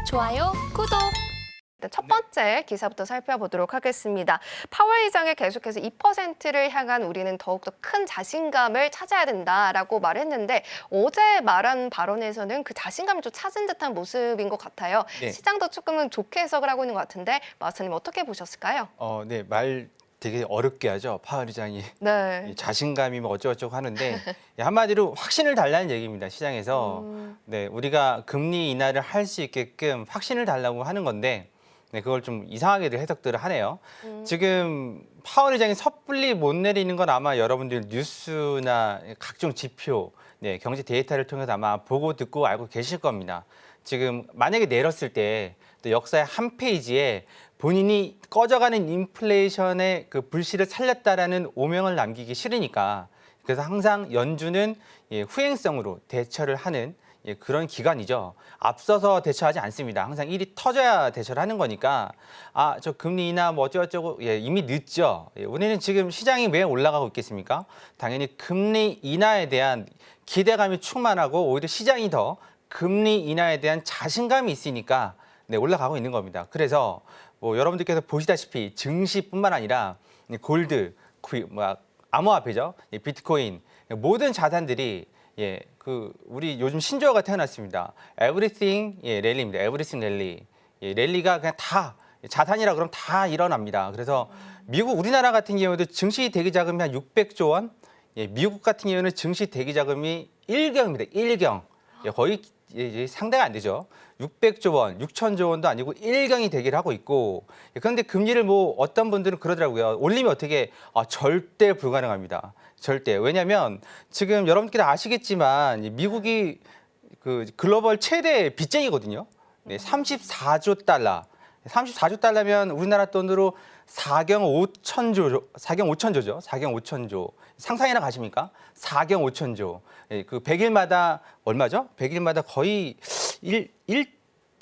좋아요, 구독. 첫 번째 기사부터 살펴보도록 하겠습니다. 파월 의장이 계속해서 2%를 향한 우리는 더욱더 큰 자신감을 찾아야 된다라고 말했는데 어제 말한 발언에서는 그 자신감을 좀 찾은 듯한 모습인 것 같아요. 네. 시장도 조금은 좋게 해석을 하고 있는 것 같은데 마스터님 어떻게 보셨을까요? 네, 말 되게 어렵게 하죠. 파월 의장이 네. 자신감이 뭐 어쩌고저쩌고 하는데 한마디로 확신을 달라는 얘기입니다. 시장에서 네, 우리가 금리 인하를 할 수 있게끔 확신을 달라고 하는 건데 네, 그걸 좀 이상하게들 해석들을 하네요. 지금 파월 의장이 섣불리 못 내리는 건 아마 여러분들 뉴스나 각종 지표, 네, 경제 데이터를 통해서 아마 보고 듣고 알고 계실 겁니다. 지금 만약에 내렸을 때 또 역사의 한 페이지에 본인이 꺼져가는 인플레이션의 그 불씨를 살렸다라는 오명을 남기기 싫으니까 그래서 항상 연준은 후행성으로 대처를 하는 그런 기관이죠. 앞서서 대처하지 않습니다. 항상 일이 터져야 대처를 하는 거니까 저 금리 인하 뭐 어쩌고저쩌고 이미 늦죠. 우리는 지금 시장이 왜 올라가고 있겠습니까? 당연히 금리 인하에 대한 기대감이 충만하고 오히려 시장이 더 금리 인하에 대한 자신감이 있으니까 네, 올라가고 있는 겁니다. 그래서 뭐 여러분들께서 보시다시피 증시뿐만 아니라 골드, 암호화폐죠, 비트코인 모든 자산들이 우리 요즘 신조어가 태어났습니다. Everything 랠리입니다. Everything 랠리. 랠리가 그냥 다 자산이라 그러면 다 일어납니다. 그래서 미국, 우리나라 같은 경우도 증시 대기 자금이 한 600조 원, 미국 같은 경우는 증시 대기 자금이 1경입니다. 1경. 거의 상대가 안 되죠. 600조 원, 6천조 원도 아니고 1경이 대기를 하고 있고 그런데 금리를 뭐 어떤 분들은 그러더라고요. 올리면 어떻게 절대 불가능합니다. 절대. 왜냐하면 지금 여러분께서 아시겠지만 미국이 그 글로벌 최대 빚쟁이거든요. 네, 34조 달러. 34조 달러면 우리나라 돈으로 4경 5천조, 4경 5천조죠. 4경 5천조. 상상이나 가십니까? 4경 5천조. 그 100일마다 얼마죠? 100일마다 거의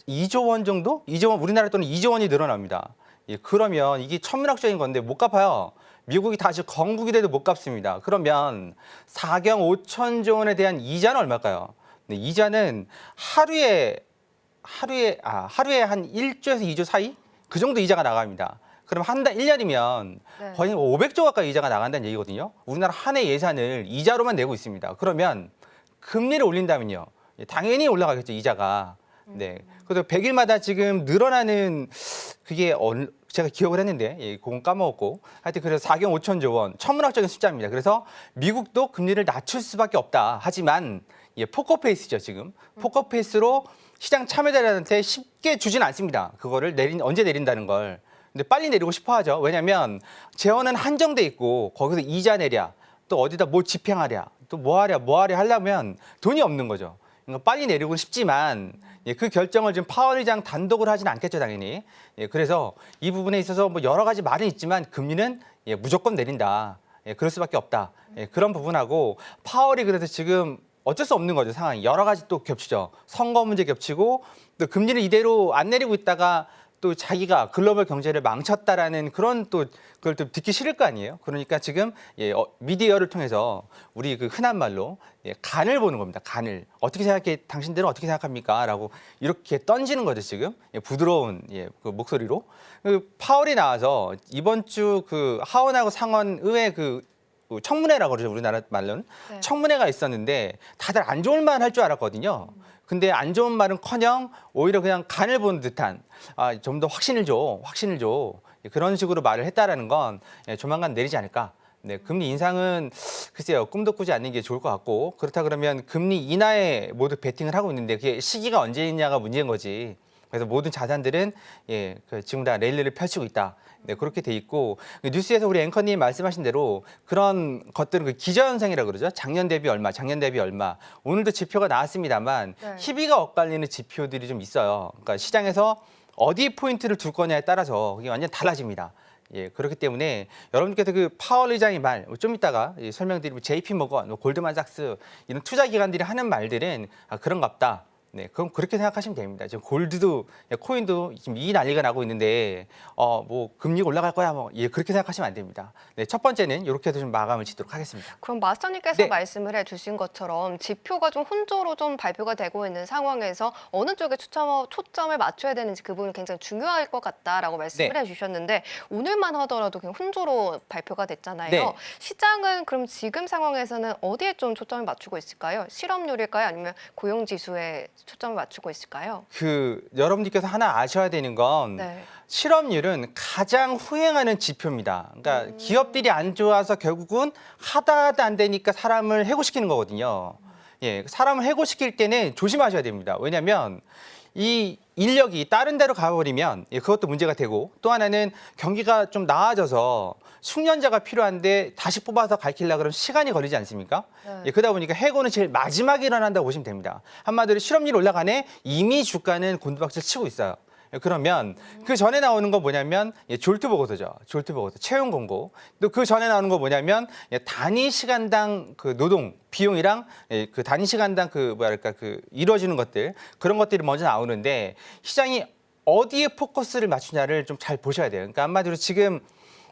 2조 원 정도? 2조 원, 우리나라 돈은 2조 원이 늘어납니다. 그러면 이게 천문학적인 건데 못 갚아요. 미국이 다시 건국이 돼도 못 갚습니다. 그러면 4경 5천조 원에 대한 이자는 얼마일까요? 네, 이자는 하루에 한 1조에서 2조 사이? 그 정도 이자가 나갑니다. 그럼 한 달, 1년이면 네. 거의 500조 가까이 이자가 나간다는 얘기거든요. 우리나라 한 해 예산을 이자로만 내고 있습니다. 그러면 금리를 올린다면요. 당연히 올라가겠죠, 이자가. 네. 그래서 100일마다 지금 늘어나는 그게 제가 기억을 했는데 그건 까먹었고 하여튼 그래서 4경 5천조 원 천문학적인 숫자입니다. 그래서 미국도 금리를 낮출 수밖에 없다. 하지만 포커페이스죠, 지금. 포커페이스로 시장 참여자들한테 쉽게 주진 않습니다. 그거를 언제 내린다는 걸. 근데 빨리 내리고 싶어 하죠. 왜냐하면 재원은 한정돼 있고 거기서 이자 내랴, 또 어디다 뭐 집행하랴, 또 뭐 하랴 하려면 돈이 없는 거죠. 그러니까 빨리 내리고 싶지만 그 결정을 지금 파월 의장 단독으로 하진 않겠죠, 당연히. 그래서 이 부분에 있어서 뭐 여러 가지 말은 있지만 금리는 무조건 내린다. 그럴 수밖에 없다. 그런 부분하고 파월이 그래서 지금 어쩔 수 없는 거죠, 상황이. 여러 가지 또 겹치죠. 선거 문제 겹치고 또 금리를 이대로 안 내리고 있다가 또 자기가 글로벌 경제를 망쳤다라는 그런 또 그걸 또 듣기 싫을 거 아니에요. 그러니까 지금 미디어를 통해서 우리 그 흔한 말로 간을 보는 겁니다. 간을 어떻게 생각해? 당신들은 어떻게 생각합니까?라고 이렇게 던지는 거죠 지금 부드러운 그 목소리로. 그 파월이 나와서 이번 주 그 하원하고 상원 의회 그 청문회라고 그러죠, 우리나라 말로는. 네. 청문회가 있었는데 다들 안 좋은 말 할 줄 알았거든요. 근데 안 좋은 말은커녕 오히려 그냥 간을 보는 듯한 좀 더 확신을 줘 그런 식으로 말을 했다라는 건 조만간 내리지 않을까. 네, 금리 인상은 글쎄요, 꿈도 꾸지 않는 게 좋을 것 같고 그렇다 그러면 금리 인하에 모두 베팅을 하고 있는데 그게 시기가 언제냐가 문제인 거지. 그래서 모든 자산들은 지금 다 랠리를 펼치고 있다. 네, 그렇게 돼 있고 뉴스에서 우리 앵커님 말씀하신 대로 그런 것들은 그 기저현상이라고 그러죠. 작년 대비 얼마. 오늘도 지표가 나왔습니다만 네. 희비가 엇갈리는 지표들이 좀 있어요. 그러니까 시장에서 어디 포인트를 둘 거냐에 따라서 그게 완전 달라집니다. 그렇기 때문에 여러분께서 그 파월 의장의 말 좀 이따가 설명드리고 JP 모건, 골드만삭스 이런 투자 기관들이 하는 말들은 그런갑다. 네, 그럼 그렇게 생각하시면 됩니다. 지금 골드도, 코인도 지금 이 난리가 나고 있는데, 뭐 금리가 올라갈 거야, 뭐 그렇게 생각하시면 안 됩니다. 네, 첫 번째는 이렇게 해서 좀 마감을 짓도록 하겠습니다. 그럼 마스터님께서 네. 말씀을 해주신 것처럼 지표가 좀 혼조로 좀 발표가 되고 있는 상황에서 어느 쪽에 초점을 맞춰야 되는지 그 부분이 굉장히 중요할 것 같다라고 말씀을 네. 해주셨는데 오늘만 하더라도 그냥 혼조로 발표가 됐잖아요. 네. 시장은 그럼 지금 상황에서는 어디에 좀 초점을 맞추고 있을까요? 실업률일까요? 아니면 고용지수에 초점을 맞추고 있을까요? 여러분들께서 하나 아셔야 되는 건 네. 실업률은 가장 후행하는 지표입니다. 그러니까 기업들이 안 좋아서 결국은 하다 안 되니까 사람을 해고시키는 거거든요. 예, 사람을 해고시킬 때는 조심하셔야 됩니다. 왜냐하면 이 인력이 다른 데로 가버리면 그것도 문제가 되고 또 하나는 경기가 좀 나아져서 숙련자가 필요한데 다시 뽑아서 가르치려고 그러면 시간이 걸리지 않습니까? 네. 그러다 보니까 해고는 제일 마지막에 일어난다고 보시면 됩니다. 한마디로 실업률 올라가네 이미 주가는 곤두박질 치고 있어요. 그러면 그 전에 나오는 건 뭐냐면 졸트 보고서죠. 졸트 보고서, 채용 공고. 또 그 전에 나오는 건 뭐냐면 단위 시간당 그 노동 비용이랑 그 단위 시간당 그 이루어지는 것들 그런 것들이 먼저 나오는데 시장이 어디에 포커스를 맞추냐를 좀 잘 보셔야 돼요. 그러니까 한마디로 지금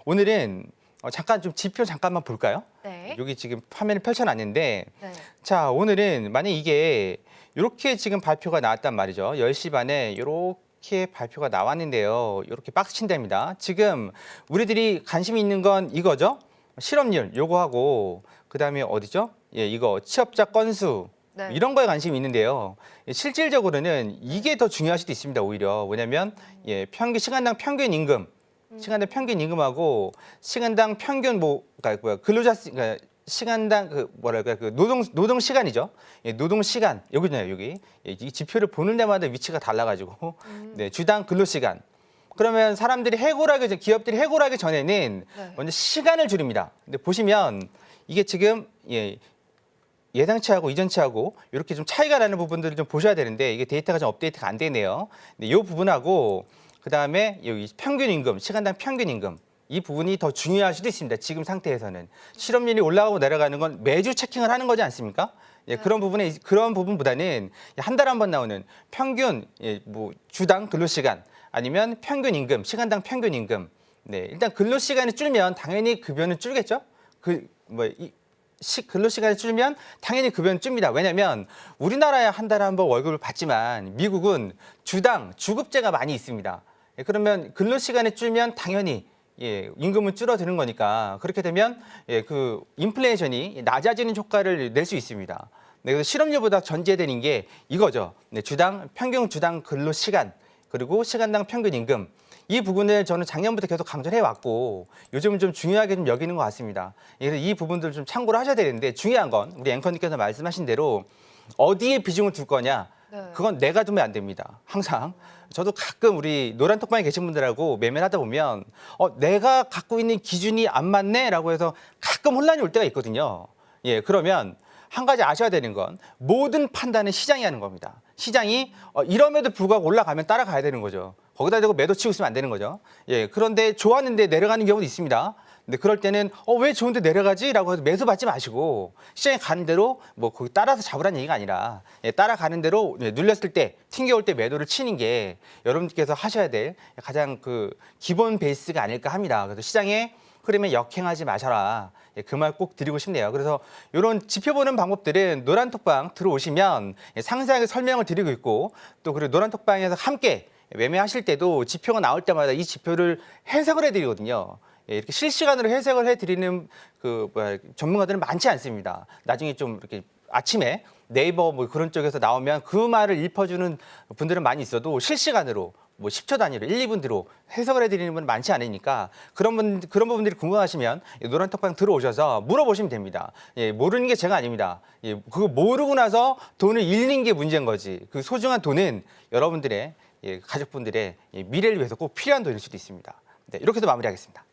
오늘은 잠깐 좀 지표 잠깐만 볼까요? 네. 여기 지금 화면을 펼쳐놨는데 네. 자 오늘은 만약 이게 이렇게 지금 발표가 나왔단 말이죠. 10시 반에 이렇게 발표가 나왔는데요. 이렇게 박스 친답니다. 지금 우리들이 관심이 있는 건 이거죠. 실업률 요거하고 그다음에 어디죠? 이거 취업자 건수 네. 이런 거에 관심이 있는데요. 실질적으로는 이게 더 중요할 수도 있습니다. 오히려 왜냐하면 평균 시간당 평균 임금, 시간당 평균 임금하고 시간당 평균 그러니까 시간당 노동 시간이죠. 노동 시간 여기잖아요. 여기 이 지표를 보는 데마다 위치가 달라가지고 네, 주당 근로 시간. 그러면 사람들이 기업들이 해고하기 전에는 네. 먼저 시간을 줄입니다. 근데 보시면 이게 지금 예상치하고 이전치하고 이렇게 좀 차이가 나는 부분들을 좀 보셔야 되는데 이게 데이터가 좀 업데이트가 안 되네요. 근데 이 부분하고 그다음에 여기 평균 임금, 시간당 평균 임금 이 부분이 더 중요할 수도 있습니다. 지금 상태에서는 실업률이 올라가고 내려가는 건 매주 체킹을 하는 거지 않습니까? 그런 부분보다는 한 달에 한 번 나오는 평균 뭐 주당 근로 시간 아니면 평균 임금, 시간당 평균 임금. 네, 일단 근로 시간이 줄면 당연히 급여는 줄겠죠? 근로 시간이 줄면 당연히 급여는 줍니다. 왜냐하면 우리나라야 한 달에 한 번 월급을 받지만 미국은 주당 주급제가 많이 있습니다. 그러면 근로 시간이 줄면 당연히 임금은 줄어드는 거니까 그렇게 되면 그 인플레이션이 낮아지는 효과를 낼 수 있습니다. 네, 그래서 실업률보다 전제되는 게 이거죠. 네, 평균 주당 근로 시간 그리고 시간당 평균 임금. 이 부분을 저는 작년부터 계속 강조를 해왔고 요즘은 좀 중요하게 좀 여기는 것 같습니다. 그래서 이 부분들 좀 참고를 하셔야 되는데 중요한 건 우리 앵커님께서 말씀하신 대로 어디에 비중을 둘 거냐 그건 내가 두면 안 됩니다. 항상. 저도 가끔 우리 노란톡방에 계신 분들하고 매매를 하다 보면 내가 갖고 있는 기준이 안 맞네 라고 해서 가끔 혼란이 올 때가 있거든요. 그러면 한 가지 아셔야 되는 건 모든 판단은 시장이 하는 겁니다. 시장이 이럼에도 불구하고 올라가면 따라가야 되는 거죠. 거기다 대고 매도 치고 있으면 안 되는 거죠. 그런데 좋았는데 내려가는 경우도 있습니다. 근데 그럴 때는 왜 좋은데 내려가지? 라고 해서 매수 받지 마시고 시장이 가는 대로 뭐 거기 따라서 잡으라는 얘기가 아니라 따라가는 대로 눌렸을 때 튕겨올 때 매도를 치는 게 여러분께서 하셔야 될 가장 그 기본 베이스가 아닐까 합니다. 그래서 시장의 흐름에 역행하지 마셔라. 그 말 꼭 드리고 싶네요. 그래서 이런 지표 보는 방법들은 노란톡방 들어오시면 상세하게 설명을 드리고 있고 또 그리고 노란톡방에서 함께 매매하실 때도 지표가 나올 때마다 이 지표를 해석을 해드리거든요. 이렇게 실시간으로 해석을 해드리는 전문가들은 많지 않습니다. 나중에 좀 이렇게 아침에 네이버 뭐 그런 쪽에서 나오면 그 말을 읊어주는 분들은 많이 있어도 실시간으로 뭐 10초 단위로 1, 2분 해석을 해드리는 분은 많지 않으니까 그런 부분들이 궁금하시면 노란톡방 들어오셔서 물어보시면 됩니다. 모르는 게 제가 아닙니다. 그거 모르고 나서 돈을 잃는 게 문제인 거지. 그 소중한 돈은 여러분들의 가족분들의 미래를 위해서 꼭 필요한 돈일 수도 있습니다. 네, 이렇게 해서 마무리하겠습니다.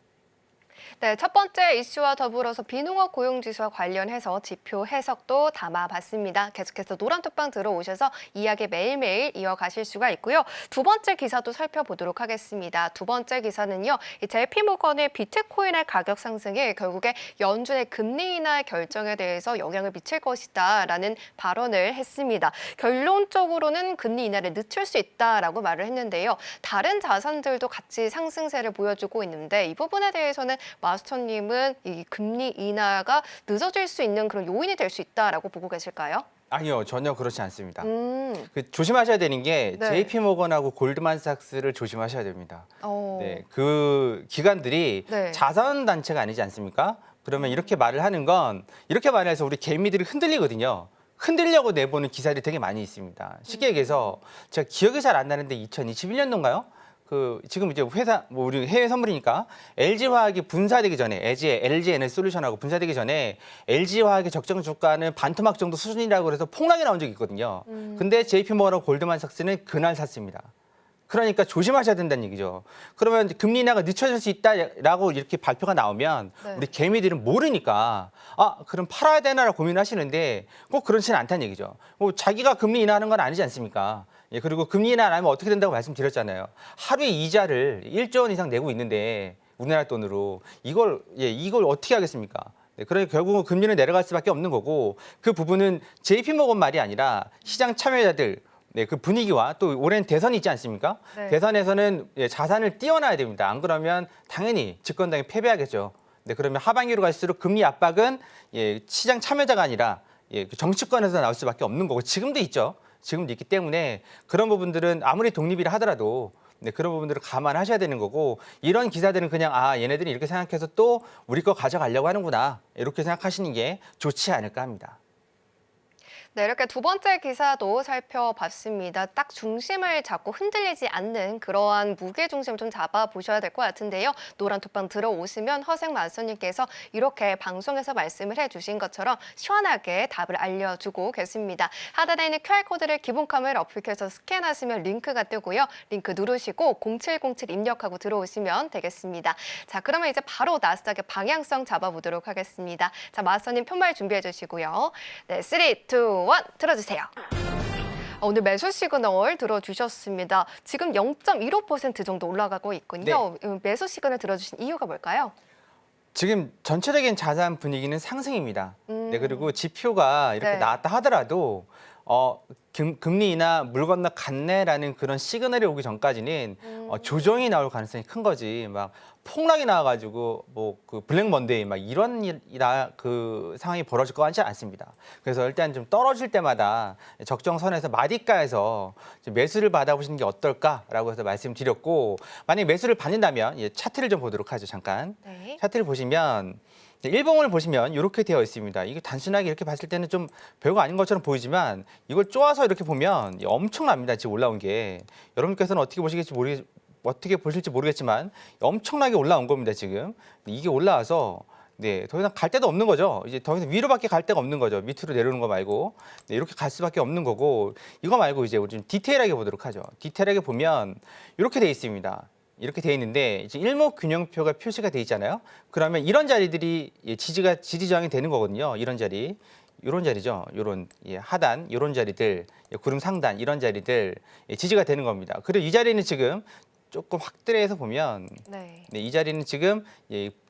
네, 첫 번째 이슈와 더불어서 비농업 고용지수와 관련해서 지표 해석도 담아봤습니다. 계속해서 노란톡방 들어오셔서 이야기 매일매일 이어가실 수가 있고요. 두 번째 기사도 살펴보도록 하겠습니다. 두 번째 기사는요, 이 JP모건의 비트코인의 가격 상승이 결국에 연준의 금리 인하 결정에 대해서 영향을 미칠 것이다라는 발언을 했습니다. 결론적으로는 금리 인하를 늦출 수 있다라고 말을 했는데요. 다른 자산들도 같이 상승세를 보여주고 있는데 이 부분에 대해서는 마스터님은 이 금리 인하가 늦어질 수 있는 그런 요인이 될 수 있다라고 보고 계실까요? 아니요, 전혀 그렇지 않습니다. 조심하셔야 되는 게 네. JP모건하고 골드만삭스를 조심하셔야 됩니다. 어. 네, 그 기관들이 네. 자선 단체가 아니지 않습니까? 그러면 이렇게 말을 하는 건 이렇게 말해서 우리 개미들이 흔들리거든요. 흔들려고 내보는 기사들이 되게 많이 있습니다. 쉽게 얘기해서 제가 기억이 잘 안 나는데 2021년도인가요? 지금 이제 회사 우리 해외 선물이니까 LG화학이 분사되기 전에 LG 에너지솔루션하고 분사되기 전에 LG화학의 적정 주가는 반토막 정도 수준이라고 해서 폭락이 나온 적이 있거든요. 근데 JP모건하고 골드만삭스는 그날 샀습니다. 그러니까 조심하셔야 된다는 얘기죠. 그러면 금리 인하가 늦춰질 수 있다라고 이렇게 발표가 나오면 네. 우리 개미들은 모르니까 그럼 팔아야 되나라고 고민하시는데 꼭 그렇지는 않다는 얘기죠. 자기가 금리 인하하는 건 아니지 않습니까? 예, 그리고 금리 인하 안 하면 어떻게 된다고 말씀드렸잖아요. 하루에 이자를 1조 원 이상 내고 있는데 우리나라 돈으로 이걸 어떻게 하겠습니까? 네, 그러니까 결국은 금리는 내려갈 수밖에 없는 거고 그 부분은 JP모건 말이 아니라 시장 참여자들 네, 그 분위기와 또 올해는 대선이 있지 않습니까? 네. 대선에서는 자산을 띄워놔야 됩니다. 안 그러면 당연히 집권당이 패배하겠죠. 네, 그러면 하반기로 갈수록 금리 압박은 시장 참여자가 아니라 그 정치권에서 나올 수밖에 없는 거고 지금도 있죠. 지금도 있기 때문에 그런 부분들은 아무리 독립이라 하더라도 네, 그런 부분들을 감안하셔야 되는 거고 이런 기사들은 그냥 얘네들이 이렇게 생각해서 또 우리 거 가져가려고 하는구나 이렇게 생각하시는 게 좋지 않을까 합니다. 네, 이렇게 두 번째 기사도 살펴봤습니다. 딱 중심을 잡고 흔들리지 않는 그러한 무게 중심을 좀 잡아보셔야 될 것 같은데요. 노란톡방 들어오시면 허생 마스터님께서 이렇게 방송에서 말씀을 해주신 것처럼 시원하게 답을 알려주고 계십니다. 하단에 있는 QR코드를 기본 카메라 어플께서 스캔하시면 링크가 뜨고요. 링크 누르시고 0707 입력하고 들어오시면 되겠습니다. 자, 그러면 이제 바로 나스닥의 방향성 잡아보도록 하겠습니다. 자, 마스터님 편말 준비해 주시고요. 네, 3, 2, 1 틀어주세요. 오늘 매수 시그널 들어주셨습니다. 지금 0.15% 정도 올라가고 있군요. 매수 시그널 들어주신 이유가 뭘까요? 지금 전체적인 자산 분위기는 상승입니다. 네, 그리고 지표가 이렇게 네. 나왔다 하더라도 금리 인하 물 건너 갔네라는 그런 시그널이 오기 전까지는 조정이 나올 가능성이 큰 거지. 막 폭락이 나와가지고 그 블랙 먼데이 막 이런 그 상황이 벌어질 것 같지 않습니다. 그래서 일단 좀 떨어질 때마다 적정선에서 마디가에서 매수를 받아보시는 게 어떨까라고 해서 말씀드렸고 만약에 매수를 받는다면 차트를 좀 보도록 하죠. 잠깐. 네. 차트를 보시면 일봉을 보시면 이렇게 되어 있습니다. 이게 단순하게 이렇게 봤을 때는 좀 별거 아닌 것처럼 보이지만 이걸 쪼아서 이렇게 보면 엄청납니다. 지금 올라온 게. 여러분께서는 어떻게 보실지 모르겠지만 엄청나게 올라온 겁니다. 지금. 이게 올라와서 더 이상 갈 데도 없는 거죠. 이제 더 이상 위로밖에 갈 데가 없는 거죠. 밑으로 내려오는 거 말고. 이렇게 갈 수밖에 없는 거고 이거 말고 이제 우리 좀 디테일하게 보도록 하죠. 디테일하게 보면 이렇게 돼 있습니다. 이렇게 돼 있는데 이제 일목균형표가 표시가 돼 있잖아요. 그러면 이런 자리들이 지지 저항이 되는 거거든요. 이런 자리, 이런 자리죠. 이런 하단, 이런 자리들, 구름 상단 이런 자리들 지지가 되는 겁니다. 그리고 이 자리는 지금 조금 확대해서 보면 이 자리는 지금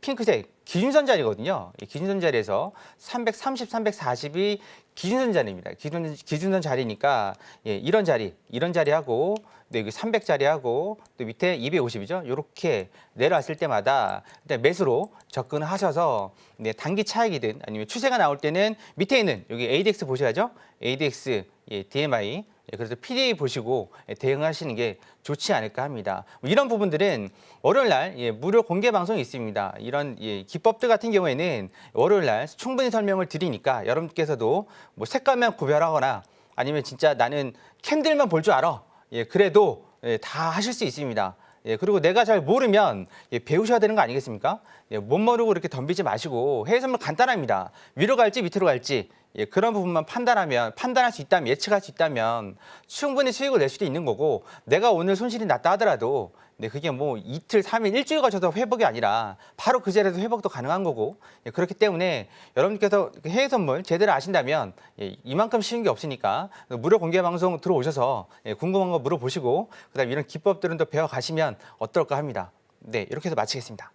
핑크색 기준선 자리거든요. 기준선 자리에서 330, 340이 기준선 자리입니다. 기준선 자리니까 이런 자리하고 300자리하고 또 밑에 250이죠. 이렇게 내려왔을 때마다 일단 매수로 접근을 하셔서 단기 차익이든 아니면 추세가 나올 때는 밑에 있는 여기 ADX 보셔야죠. ADX, DMI 그래서 PDA 보시고 대응하시는 게 좋지 않을까 합니다. 이런 부분들은 월요일 날 무료 공개 방송이 있습니다. 이런 기법들 같은 경우에는 월요일 날 충분히 설명을 드리니까 여러분께서도 뭐 색깔만 구별하거나 아니면 진짜 나는 캔들만 볼 줄 알아. 그래도 다 하실 수 있습니다. 그리고 내가 잘 모르면 배우셔야 되는 거 아니겠습니까? 못 모르고 이렇게 덤비지 마시고 해외 선물 간단합니다. 위로 갈지 밑으로 갈지 예, 그런 부분만 판단할 수 있다면, 예측할 수 있다면 충분히 수익을 낼 수도 있는 거고, 내가 오늘 손실이 났다 하더라도 네, 그게 뭐 이틀, 3일, 일주일 거쳐서 회복이 아니라 바로 그 자리에서 회복도 가능한 거고, 예, 그렇기 때문에 여러분께서 해외 선물 제대로 아신다면 예, 이만큼 쉬운 게 없으니까 무료 공개 방송 들어오셔서 예, 궁금한 거 물어보시고 그다음 이런 기법들은 또 배워가시면 어떨까 합니다. 네, 이렇게 해서 마치겠습니다.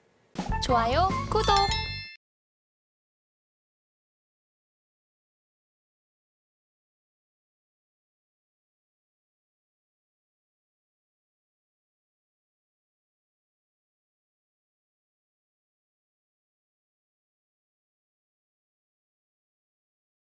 좋아요, 구독.